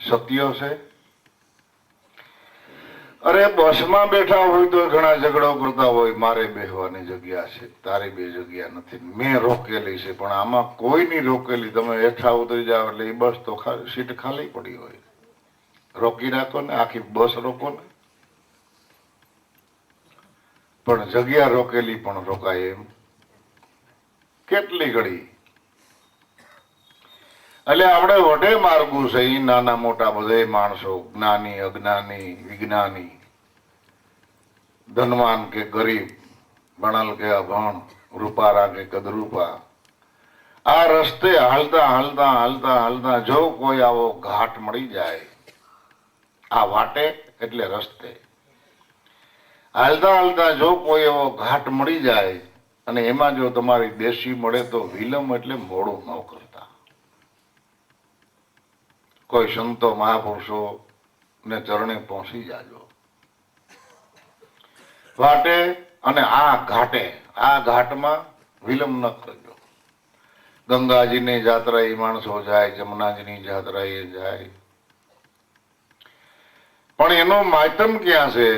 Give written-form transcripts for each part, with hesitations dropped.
સત્ય છે? અરે બસમાં બેઠા હોય તો ઘણા ઝઘડો કરતા હોય, મારે બેસવાની જગ્યા છે, તારી બે જગ્યા નથી, મેં રોકેલી છે, પણ આમાં કોઈ નહીં રોકેલી. તમે હેઠા ઉતરી જાવ એટલે એ બસ તો સીટ ખાલી પડી હોય. રોકી રાખો ને, આખી બસ રોકો ને. પણ જગ્યા રોકેલી પણ રોકાય એમ કેટલી ઘડી? એટલે આપણે વઢે માર્ગું છે. એ નાના મોટા બધે માણસો, જ્ઞાની અજ્ઞાની, વિજ્ઞાની, ધનવાન કે ગરીબ, ભણલ કે અભણ, રૂપારા કે કદરૂપા, આ રસ્તે હાલતા હાલતા હાલતા હાલતા જો કોઈ આવો ઘાટ મળી જાય, આ વાટે એટલે રસ્તે હાલતા હાલતા જો કોઈ એવો ઘાટ મળી જાય અને એમાં જો તમારી દેશી મળે તો વિલંબ એટલે મોડું ન કરતા. કોઈ સંતો મહાપુરુષો ને ચરણે પહોંચી જાજો વાટે, અને આ ઘાટમાં વિલંબ ન કરજો. ગંગાજીની જાત્રા એ માણસો જાય, જમુનાજીની જાત્રા એ જાય, પણ એનો માધ્યમ ક્યાં છે?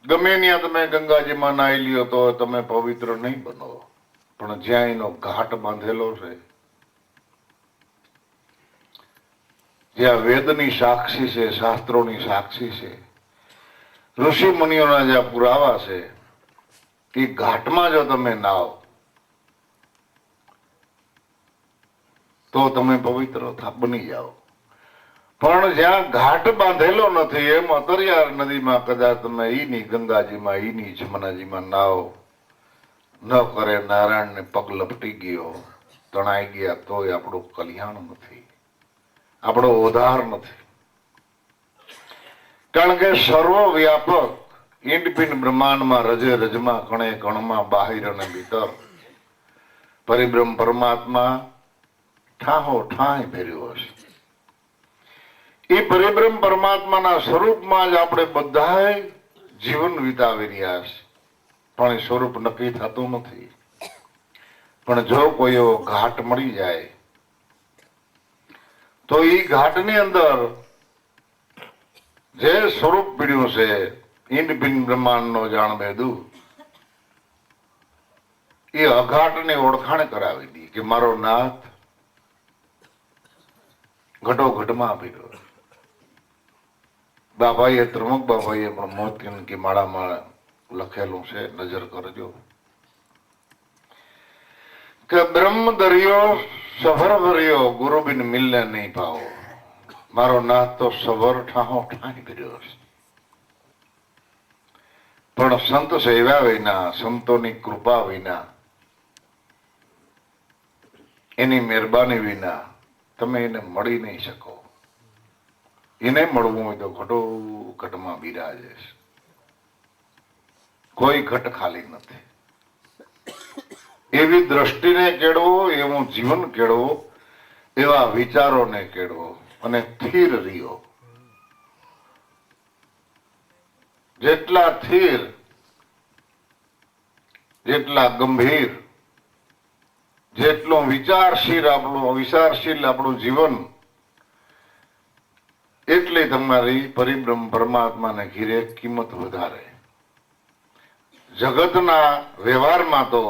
ગમે ત્યાં તમે ગંગાજીમાં નાહી લ્યો તો તમે પવિત્ર નહીં બનો, પણ જ્યાં એનો ઘાટ બાંધેલો છે, જ્યાં વેદની સાક્ષી છે, શાસ્ત્રોની સાક્ષી છે, ઋષિ મુનિઓના જ્યાં પુરાવા છે, એ ઘાટમાં જો તમે નાવ તો તમે પવિત્ર બની જાઓ. પણ જ્યાં ઘાટ બાંધેલો નથી, એમ અતરિયાર નદીમાં કદાચ તમે ઈની ગંગાજીમાં, ઈની જમનાજીમાં નાવ ન કરે, નારાયણને પગ લપટી ગયો, તણાઈ ગયા, તોય આપણું કલ્યાણ નથી, આપણો ઉદ્ધાર નથી. કારણ કે સર્વવ્યાપક ઈંડપિંડ બ્રહ્માંડમાં, રજે રજમાં, કણે કણમાં, બાહિર અને ભીતર પરિબ્રહ્મ પરમાત્મા ઠાહો ઠાંય ફેર્યો હશે. એ પરિબ્રહ્મ પરમાત્માના સ્વરૂપમાં જ આપણે બધા જીવન વિતાવી રહ્યા છે, પણ એ સ્વરૂપ નક્કી થતું નથી. પણ જો કોઈ એવો ઘાટ મળી જાય તો એ ઘાટની અંદર જે સ્વરૂપ પીડ્યું છે, ઈંડ બ્રહ્માંડ નો જાણ બેદું, એ અઘાટની ઓળખાણ કરાવી દી કે મારો નાથ ઘટોઘટમાં પીડ્યો. બાબાએ, ત્રમક બાબાએ પણ મોતી કી માળામાં લખેલું છે, નજર કરજો કે બ્રહ્મ દરિયો સફર ભર્યો, ગુરુ બિન મિલને નહીં પાવો. મારો નાથ તો સબર ઠાહો ઠાંય કર્યો છે, પણ સંત સેવા વિના, સંતોની કૃપા વિના, એની મહેરબાની વિના તમે એને મળી નહીં શકો. એને મળવું હોય તો ઘટોઘટમાં બિરાજે છે. કોઈ ઘટ ખાલી નથી. એવી દ્રષ્ટિને કેળવો, એવું જીવન કેળવો, એવા વિચારોને કેળવો અને સ્થિર રહ્યો. જેટલા સ્થિર, જેટલા ગંભીર, જેટલું વિચારશીલ આપણું જીવન, એટલે તમારી પરિબ્રહ્મ પરમાત્માને ઘીરે કિંમત વધારે. જગતના વ્યવહારમાં તો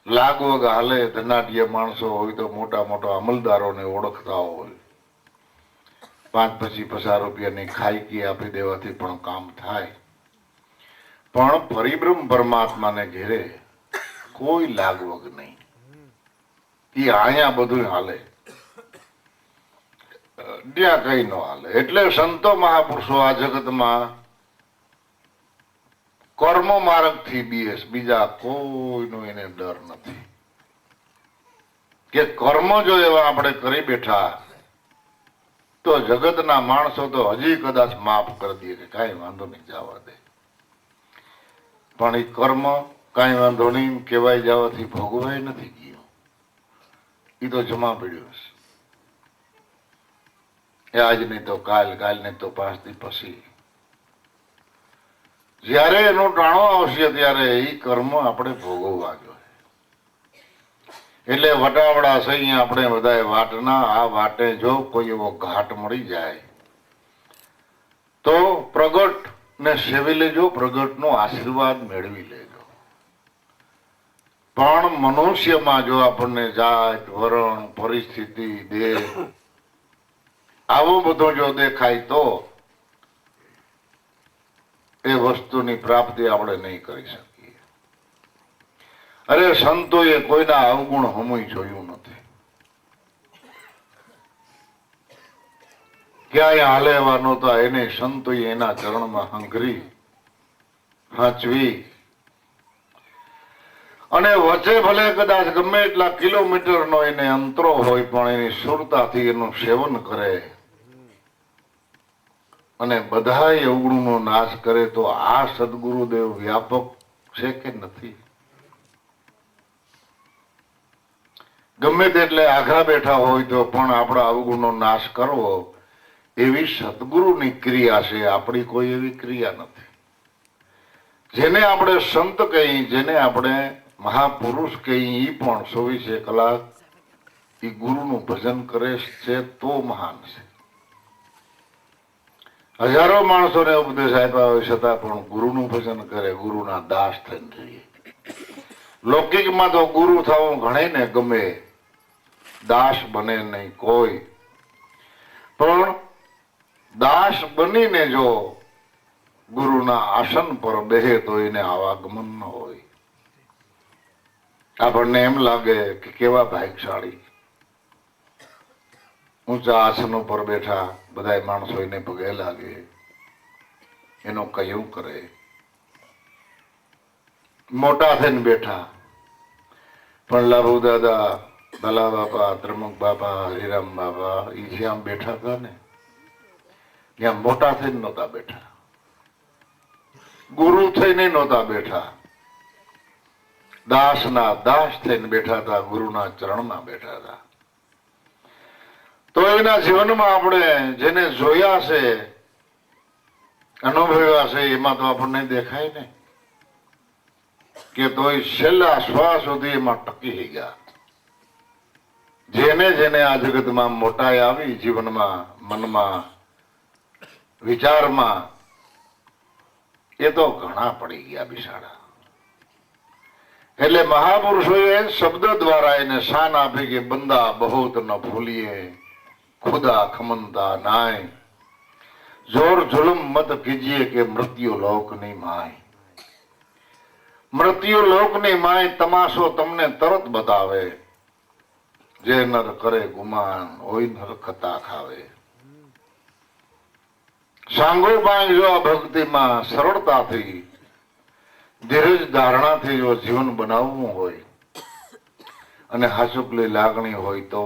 લાગવગ હાલે, ધનાઢ્ય માણસો હોય તો મોટા મોટા અમલદારોને ઓળખતા હોય, 5-50 રૂપિયાની ખાઈકી આપી દેવાથી પણ કામ થાય. પણ પરિબ્રહ્મ પરમાત્માને ઘેરે કોઈ લાગવગ નહીં. એ અહીંયા બધું હાલે, ત્યાં કઈ ન હાલે. એટલે સંતો મહાપુરુષો આ જગતમાં કર્મ માર્ગ થી બીજા કોઈનો એને ડર નથી. કે કર્મ જો એવા આપણે કરી બેઠા તો જગતના માણસો તો હજી કદાચ માફ કરી દે કે કઈ વાંધો નહીં, જવા દે. પણ એ કર્મ કઈ વાંધો નહીં કહેવાય જવાથી ભોગવાય નથી ગયો. એ તો જમા પડ્યો છે. એ આજ નહીં તો કાલ, કાલ નહીં તો 5 દી પછી, જયારે એનો ટાણો આવશે ત્યારે એ કર્મ આપણે ભોગવવા જોઈએ. એટલે વટાવડા સહી આપણે બધાએ વાટના આ વાટે જો કોઈ એવો ઘાટ મળી જાય તો પ્રગટ ને સેવી લેજો, પ્રગટનો આશીર્વાદ મેળવી લેજો. પણ મનુષ્યમાં જો આપણને જાત વરણ પરિસ્થિતિ દેહ આવું બધું જો દેખાય તો એ વસ્તુની પ્રાપ્તિ આપણે નહીં કરી શકીએ. અરે સંતોએ કોઈના અવગુણ હમુય જોયું નથી. ક્યાંય હાલેવા નહોતા, એને સંતોએ એના ચરણમાં હંગરી હાચવી અને વચ્ચે ભલે કદાચ ગમે એટલા કિલોમીટરનો એને અંતરો હોય પણ એની સુરતાથી એનું સેવન કરે અને બધા અવગુણનો નાશ કરે તો આ સદગુરુદેવ વ્યાપક છે કે નથી? ગમે તેટલે આઘા બેઠા હોય તો પણ આપણા અવગુણનો નાશ કરવો એવી સદગુરુની ક્રિયા છે, આપણી કોઈ એવી ક્રિયા નથી. જેને આપણે સંત કહી, જેને આપણે મહાપુરુષ કહી, એ પણ 24 કલાક એ ગુરુનું ભજન કરે છે તો મહાન છે. હજારો માણસોને ઉપદેશ આપ્યા હોય છતાં પણ ગુરુનું ભજન કરે, ગુરુના દાસ થઈને રહીએ. લૌકિકમાં તો ગુરુ થવું ઘણેને ગમે, દાસ બને નહીં કોઈ, પણ દાસ બનીને જો ગુરુના આસન પર બેહે તો એને આવાગમન ન હોય. આપણને એમ લાગે કે કેવા ભાગ્યશાળી, ઊંચા આસનો પર બેઠા, બધા માણસો એને પગે લાગે, એનું કયું કરે, મોટા થઈને બેઠા. પણ લાભુ દાદા, ભલા બાપા, ત્રમક બાપા, હરિરામ બાપા એ જ્યાં બેઠા હતા ને ત્યાં મોટા થઈને નહોતા બેઠા, ગુરુ થઈને નહોતા બેઠા, દાસના દાસ થઈને બેઠા હતા, ગુરુના ચરણમાં બેઠા હતા. તો એના જીવનમાં આપણે જેને જોયા છે, અનુભવ્યા છે, એમાં તો આપણને દેખાય ને કે તોય છેલ્લા શ્વાસ સુધી એમાં ટકી ગયા. જેને જેને આ જગતમાં મોટાઈ આવી, જીવનમાં, મનમાં, વિચારમાં, એ તો ઘણા પડી ગયા બિસાડા. એટલે મહાપુરુષોએ શબ્દ દ્વારા એને શાન આપી કે બંદા બહુત ન ભૂલીએ, ખુદા ખમનતા નાય, જોર જુલમ મત કીજીએ કે મૃત્યુ લોકની માય. મૃત્યુ લોકની માય તમાશો તમને તરત બતાવે, જે નર કરે ગુમાન હોય નર ખતા ખાવે. સાંગો પાંગ જો આ ભક્તિમાં સરળતાથી, ધીરજ ધારણાથી જો જીવન બનાવવું હોય અને હાસુકલી લાગણી હોય તો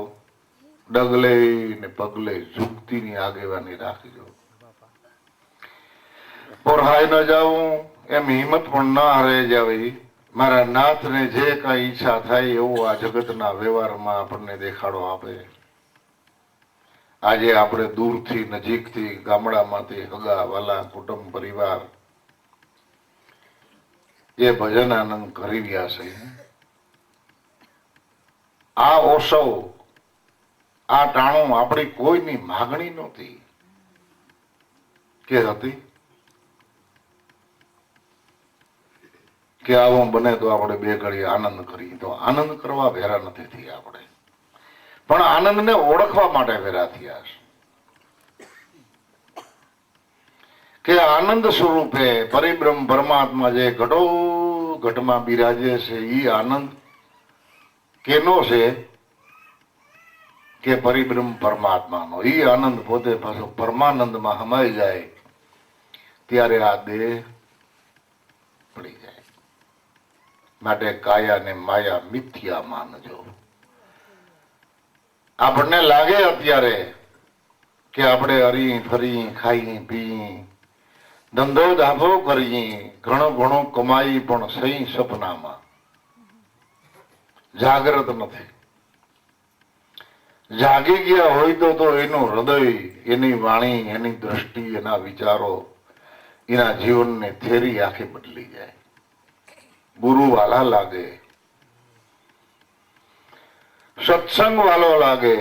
ડગલે ને પગલે ઝૂકતીની આગેવાની રાખજો. પોરહાઈ ન જાવું એમ હિંમત પણ ના હારે જાવી. મારા નાથને જે કઈ ઈચ્છા થાય એવું આ જગતના વ્યવહારમાં આપણને દેખાડો આપે. આજે આપણે દૂરથી નજીકથી, ગામડામાંથી, હગા વાલા, કુટુંબ પરિવાર એ ભજન આનંદ કરી રહ્યા છે. આ ઓસવ, આ ટાણું આપણી કોઈની માગણી નહોતી કે હતી કે આવું બને તો આપણે બે ઘડી આનંદ કરીએ. તો આનંદ કરવા ભેરા નથી થયા આપણે, પણ આનંદને ઓળખવા માટે ભેરા થયા છે કે આનંદ સ્વરૂપે પરિબ્રહ્મ પરમાત્મા જે ઘટો ઘટમાં બિરાજે છે એ આનંદ કેનો છે કે પરિબ્રહ્મ પરમાત્માનો. એ આનંદ પોતે પાછો પરમાનંદમાં હમાઈ જાય ત્યારે આ દેહ પડી જાય. માટે કાયા ને માયા મિથ્યા માનજો. આપણને લાગે અત્યારે કે આપણે હરી ફરી, ખાઈ પી, ધંધો ધાબો કરી, ઘણું ઘણું કમાઈ, પણ સહી સપનામાં જાગ્રત નથી. જાગી ગયા હોય તો એનું હૃદય, એની વાણી, એની દ્રષ્ટિ, એના વિચારો, એના જીવનને થેરી આખી બદલી જાય. ગુરુ વાલા લાગે. સત્સંગ વાલો લાગે,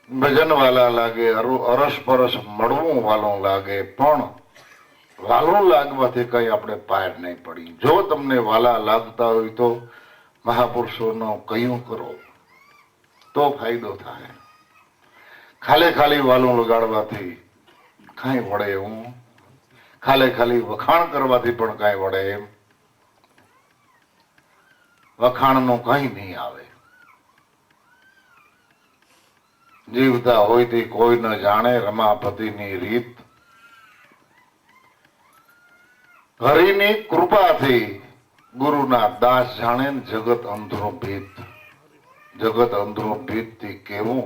ભજન વાલા લાગે, અરસ પરસ મળવું વાલો લાગે, પણ વાલો લાગવાથી કઈ આપણે પાર નહીં પડી. જો તમને વાલા લાગતા હોય તો મહાપુરુષોનો કયું કરો તો ફાયદો થાય. ખાલી વાલું લગાડવાથી કાંઈ વળે એવું, ખાલી વખાણ કરવાથી પણ કાંઈ વળે એમ વખાણનું કઈ નહીં આવે. જીવતા હોય તે કોઈ ન જાણે રમાપતિની રીત. હરિની કૃપાથી ગુરુના દાસ જાણે જગત અંધરો ભેદ. જગત અંધરો ભેદ થી કેવું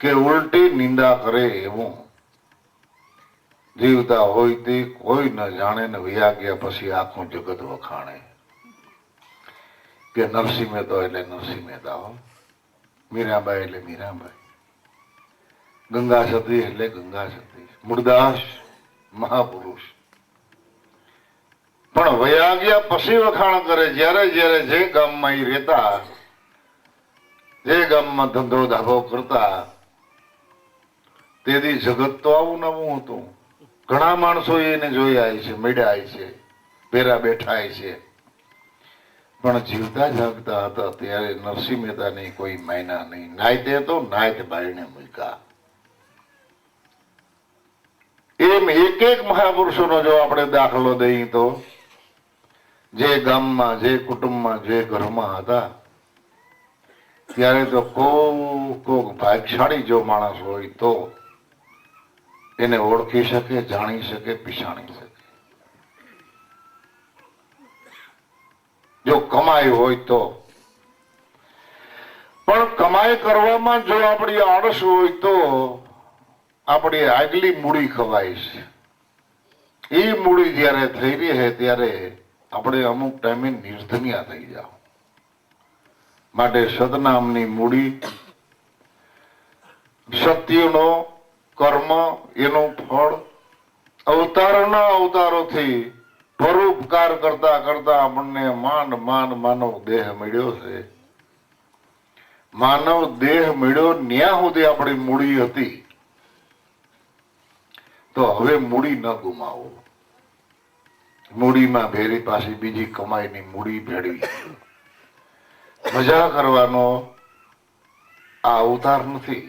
કે ઉલટી નિંદા કરે એવું. જીવતા હોય તે કોઈ ન જાણે ને વયા ગયા પછી આખું જગત વખાણે કે નરસિંહ મહેતા એટલે નરસિંહ મહેતા હો, મીરાબાઈ એટલે મીરાબાઈ, ગંગા સતી એટલે ગંગા સતી, મૂળદાસ મહાપુરુષ. પણ વયા ગયા પછી વખાણ કરે. જ્યારે જ્યારે જે ગામમાં એ રહેતા, જે ગામમાં ધંધો ધાબો કરતા, તેથી જગત તો આવું નવું હતું. ઘણા માણસો એને જોયા છે, મળ્યા છે, ભેરા બેઠા છે, પણ જીવતા જાગતા હતા ત્યારે નરસિંહ મહેતાની કોઈ માયના નહીં. નાયતે તો નાયત બાઈને મૂક્યા. એમ એક એક મહાપુરુષોનો જો આપણે દાખલો દઈએ તો જે ગામમાં, જે કુટુંબમાં, જે ઘરમાં હતા ત્યારે તો કોક ભાગશાળી જો માણસ હોય તો એને ઓળખી શકે, જાણી શકે, પીસાણી શકે. જો કમાઈ હોય તો. પણ કમાઈ કરવામાં જો આપણી આળસ હોય તો આપણી આગલી મૂડી ખવાય છે. એ મૂડી જયારે થઈ રહી છે ત્યારે આપણે અમુક ટાઈમે નિર્ધન્યા થઈ જાઓ. માટે સદનામની મૂડી, સત્યનો કર્મ, એનું ફળ અવતારના અવતારોથી પરોપકાર કરતા કરતા આપણને માંડ માનવ દેહ મળ્યો છે. માનવ દેહ મળ્યો ન્યા સુધી આપણી મૂડી હતી. તો હવે મૂડી ન ગુમાવો. મૂડીમાં ભેરી પાછી બીજી કમાઈની મૂડી ભેળવી. મજા કરવાનો આ અવતાર નથી,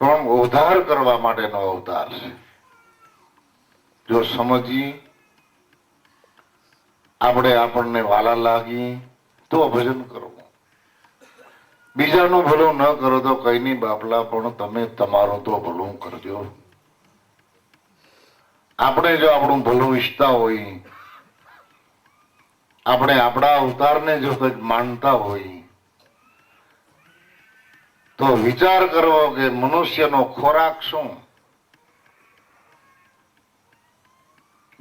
પણ ઉદ્ધાર કરવા માટેનો અવતાર છે. જો સમજી આપણને વાલા લાગી તો ભજન કરવું. બીજાનું ભલું ન કરો તો કઈ નહીં બાપલા, પણ તમે તમારું તો ભલું કરજો. આપણે જો આપણું ભલું ઈચ્છતા હોય, આપણે આપણા અવતારને જો કંઈક માનતા હોય તો વિચાર કરવો કે મનુષ્યનો ખોરાક શું.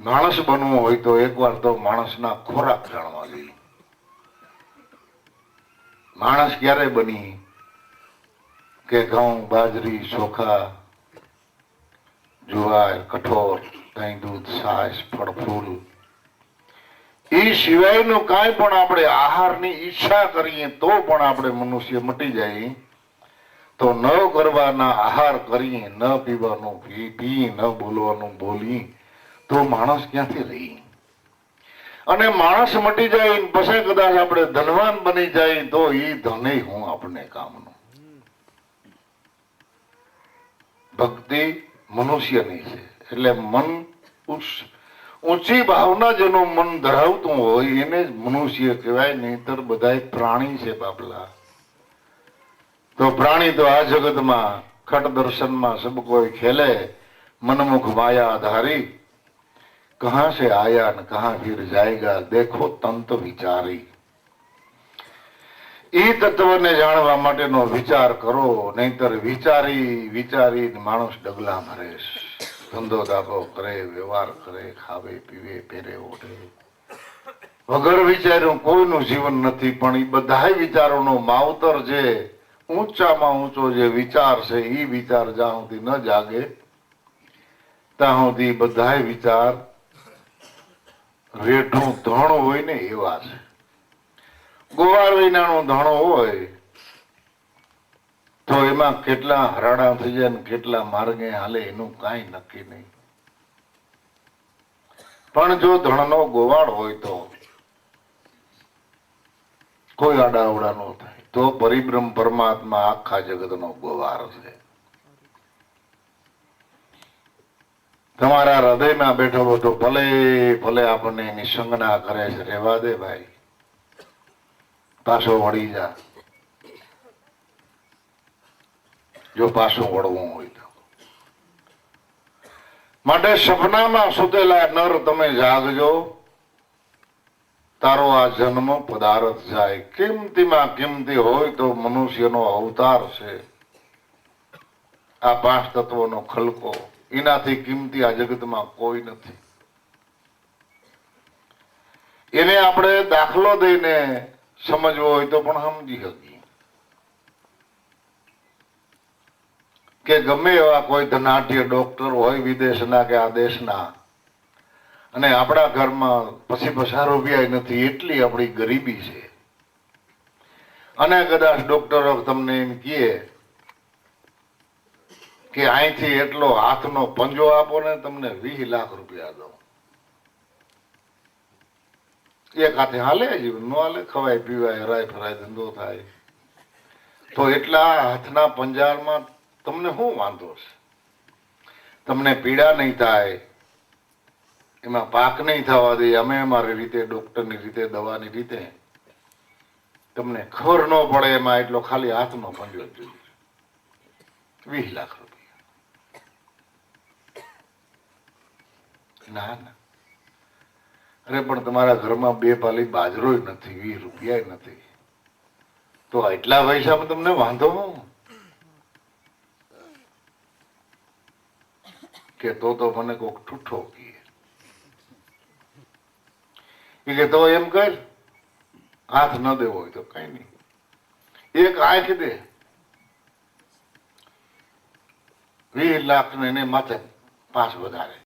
માણસ બનવું હોય તો એકવાર તો માણસના ખોરાક જાણવા જોઈએ. માણસ ક્યારે બની કે ઘઉં, બાજરી, ચોખા, જુવાર, કઠોળ, દહીં, દૂધ, છાશ, ફળ ફૂલ એ સિવાયનું કાંઈ પણ આપણે આહારની ઈચ્છા કરીએ તો પણ આપણે મનુષ્ય મટી જાય. તો ન કરવાના આહાર કરીએ, ન પીવાનું પી, ન બોલવાનું બોલી તો માણસ ક્યાંથી રહી? અને માણસ મટી જાય પછી કદાચ આપણે ધનવાન બની જાય તો એ ધને હું આપણને કામનું. ભક્તિ મનુષ્યની છે. એટલે મન ઊંચી ભાવના જેનું મન ધરાવતું હોય એને જ મનુષ્ય કહેવાય. નહીતર બધા પ્રાણી છે બાપલા. તો પ્રાણી તો આ જગતમાં ખટ દર્શનમાં સબ કોઈ ખેલે, मनमुख माया धारी, कहां से आया न कहां फिर जाएगा, देखो तंत विचारी. એ તત્વને જાણવા માટેનો વિચાર કરો, નહીતર વિચારી વિચારી માણસ ડગલા ભરે, ધંધો દાખો કરે, વ્યવહાર કરે, ખાવે પીવે, પહેરે ઓઢે, વગર વિચાર્યું કોઈનું જીવન નથી. પણ એ બધા વિચારોનો માવતર જે ઊંચામાં ઊંચો જે વિચાર છે એ વિચાર જ્યાં સુધી ન જાગે ત્યાં સુધી બધા વિચાર રેઠું ધણ હોય ને એવા છે. ગોવાળ વિનાનો ધણો હોય તો એમાં કેટલા હરાડા થઈ જાય ને કેટલા માર્ગે હાલે એનું કાંઈ નક્કી નહીં. પણ જો ધણનો ગોવાળ હોય તો કોઈ આડાવડા ન થાય. તો પરિબ્રહ્મ પરમાત્મા આખા જગતનો ગોવાળ છે. તમારા હૃદયમાં બેઠો હો તો ભલે ભલે આપણને એની સંજ્ઞા કરે છે, રહેવા દે ભાઈ, પાછો વળી જા. જો પાછું વળવું હોય તો માટે સપનામાં સુતેલા નર તમે જાગજો. તારો આ જન્મ પદાર્થ જાય. કિંમતીમાં કિંમતી હોય તો મનુષ્યનો અવતાર છે. આ 5 તત્વોનો ખલકો, એનાથી કિંમતી આ જગતમાં કોઈ નથી. એને આપણે દાખલો દઈને સમજવો હોય તો પણ સમજી શકીએ કે ગમે એવા કોઈ ધનાઢ્ય ડોક્ટર હોય વિદેશના કે આ દેશના, અને આપણા ઘરમાં પછી પૈસા રૂપિયા નથી, એટલી આપણી ગરીબી છે. અને કદાચ ડોક્ટરો તમને એમ કહે કે અહીંથી એટલો હાથનો પંજો આપો ને તમને 20 લાખ રૂપિયા દો. એક હાથે હાલે જીવન ન હાલે, ખવાય પીવાય હરાય ફરાય ધંધો થાય. તો એટલા હાથના પંજારમાં તમને શું વાંધો છે? તમને પીડા નહીં થાય, એમાં પાક નહીં થવા દે. અમે અમારી રીતે ડોક્ટરની રીતે દવાની રીતે તમને ખબર ન પડે એમાં એટલો ખાલી હાથનો પંજો જોઈએ. 20 લાખ રૂપિયા. ના ના, અરે પણ તમારા ઘરમાં 2 પાલી બાજરો નથી, 20 રૂપિયા નથી, તો એટલા પૈસામાં તમને વાંધો હું કે તો મને કોક ઠૂઠો કે તો એમ કર, હાથ ન દેવો હોય તો કઈ નહીં, એક આંખ દે. 20 લાખ ને એને માથે 5 વધારે.